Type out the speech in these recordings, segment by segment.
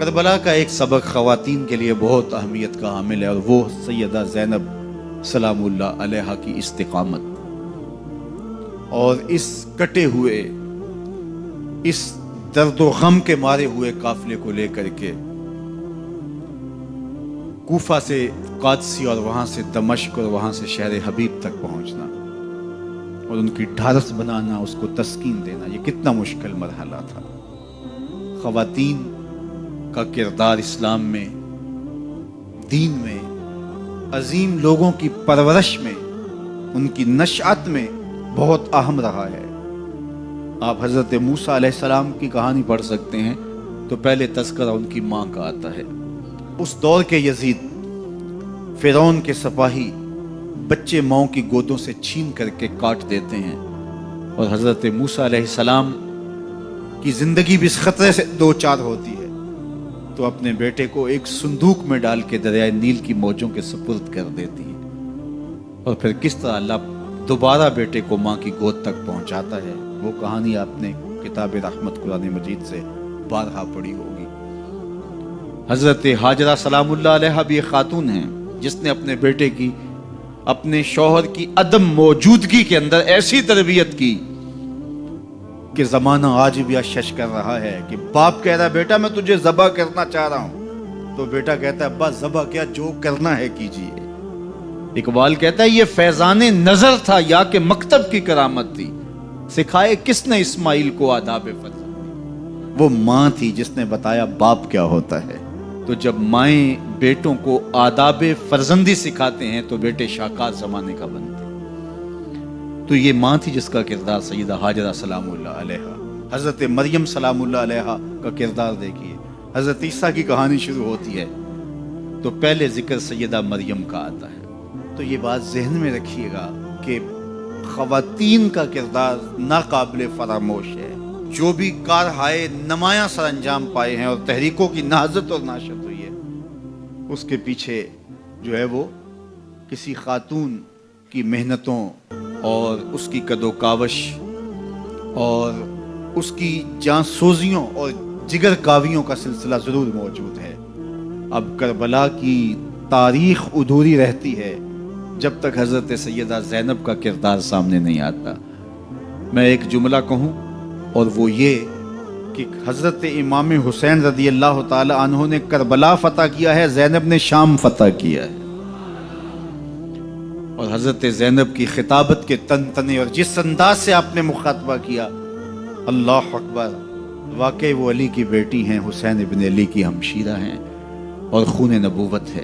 کربلا کا ایک سبق خواتین کے لیے بہت اہمیت کا حامل ہے، اور وہ سیدہ زینب سلام اللہ علیہا کی استقامت اور اس کٹے ہوئے، اس درد و غم کے مارے ہوئے قافلے کو لے کر کے کوفہ سے قادسی اور وہاں سے دمشق اور وہاں سے شہر حبیب تک پہنچنا اور ان کی ڈھارس بنانا، اس کو تسکین دینا، یہ کتنا مشکل مرحلہ تھا۔ خواتین کا کردار اسلام میں، دین میں، عظیم لوگوں کی پرورش میں، ان کی نشأت میں بہت اہم رہا ہے۔ آپ حضرت موسیٰ علیہ السلام کی کہانی پڑھ سکتے ہیں تو پہلے تذکرہ ان کی ماں کا آتا ہے۔ اس دور کے یزید، فرعون کے سپاہی بچے ماؤں کی گودوں سے چھین کر کے کاٹ دیتے ہیں، اور حضرت موسیٰ علیہ السلام کی زندگی بھی اس خطرے سے دو چار ہوتی ہے، تو اپنے بیٹے کو ایک صندوق میں ڈال کے دریائے نیل کی موجوں کے سپرد کر دیتی ہے، اور پھر کس طرح اللہ دوبارہ بیٹے کو ماں کی گود تک پہنچاتا ہے، وہ کہانی آپ نے کتاب رحمت قرآن مجید سے بارہا پڑھی ہوگی۔ حضرت ہاجرہ سلام اللہ علیہا بھی ایک خاتون ہیں جس نے اپنے بیٹے کی، اپنے شوہر کی عدم موجودگی کے اندر ایسی تربیت کی کہ زمانہ آج بھی شش کر رہا ہے کہ باپ کہہ رہا ہے بیٹا میں تجھے ذبح کرنا چاہ رہا ہوں، تو بیٹا کہتا ہے ابا ذبح کیا، جو کرنا ہے کیجیے۔ اقبال کہتا ہے یہ فیضان نظر تھا یا کہ مکتب کی کرامت تھی، سکھائے کس نے اسماعیل کو آداب فرزندی۔ وہ ماں تھی جس نے بتایا باپ کیا ہوتا ہے۔ تو جب مائیں بیٹوں کو آداب فرزندی سکھاتے ہیں تو بیٹے شاہکار زمانے کا بنتے ہیں۔ تو یہ ماں تھی جس کا کردار سیدہ ہاجرہ سلام اللہ علیہا۔ حضرت مریم سلام اللہ علیہا کا کردار دیکھیے، حضرت عیسیٰ کی کہانی شروع ہوتی ہے تو پہلے ذکر سیدہ مریم کا آتا ہے۔ تو یہ بات ذہن میں رکھیے گا کہ خواتین کا کردار ناقابل فراموش ہے۔ جو بھی کارہائے نمایاں سر انجام پائے ہیں اور تحریکوں کی نہضت اور ناشت ہوئی ہے، اس کے پیچھے جو ہے وہ کسی خاتون کی محنتوں اور اس کی کد و کاوش اور اس کی جانسوزیوں اور جگر کاویوں کا سلسلہ ضرور موجود ہے۔ اب کربلا کی تاریخ ادھوری رہتی ہے جب تک حضرت سیدہ زینب کا کردار سامنے نہیں آتا۔ میں ایک جملہ کہوں اور وہ یہ کہ حضرت امام حسین رضی اللہ تعالی عنہ نے کربلا فتح کیا ہے، زینب نے شام فتح کیا ہے، اور حضرت زینب کی خطابت کے تن تنے اور جس انداز سے آپ نے مخاطبہ کیا، اللہ اکبر، واقعی وہ علی کی بیٹی ہیں، حسین ابن علی کی ہمشیرہ ہیں اور خون نبوت ہے۔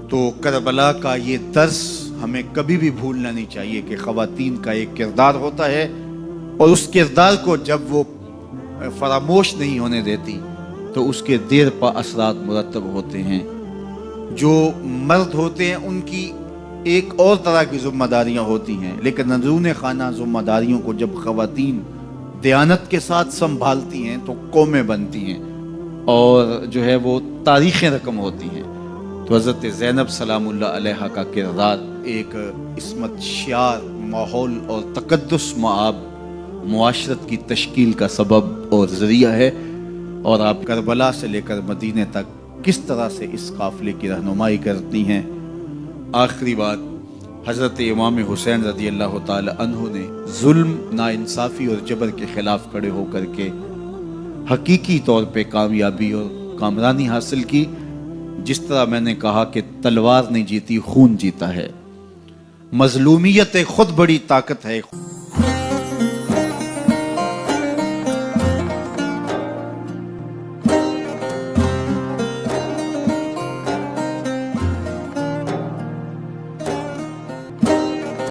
تو کربلا کا یہ درس ہمیں کبھی بھی بھولنا نہیں چاہیے کہ خواتین کا ایک کردار ہوتا ہے، اور اس کردار کو جب وہ فراموش نہیں ہونے دیتی تو اس کے دیر پا اثرات مرتب ہوتے ہیں۔ جو مرد ہوتے ہیں ان کی ایک اور طرح کی ذمہ داریاں ہوتی ہیں، لیکن اندرون خانہ ذمہ داریوں کو جب خواتین دیانت کے ساتھ سنبھالتی ہیں تو قومیں بنتی ہیں اور جو ہے وہ تاریخیں رقم ہوتی ہیں۔ تو حضرت زینب سلام اللہ علیہا کا کردار ایک عصمت شعار، ماحول اور تقدس مآب معاشرت کی تشکیل کا سبب اور ذریعہ ہے، اور آپ کربلا سے لے کر مدینے تک کس طرح سے اس قافلے کی رہنمائی کرتی ہیں۔ آخری بات، حضرت امام حسین رضی اللہ تعالی عنہ نے ظلم، ناانصافی اور جبر کے خلاف کھڑے ہو کر کے حقیقی طور پہ کامیابی اور کامرانی حاصل کی۔ جس طرح میں نے کہا کہ تلوار نہیں جیتی، خون جیتا ہے۔ مظلومیت خود بڑی طاقت ہے۔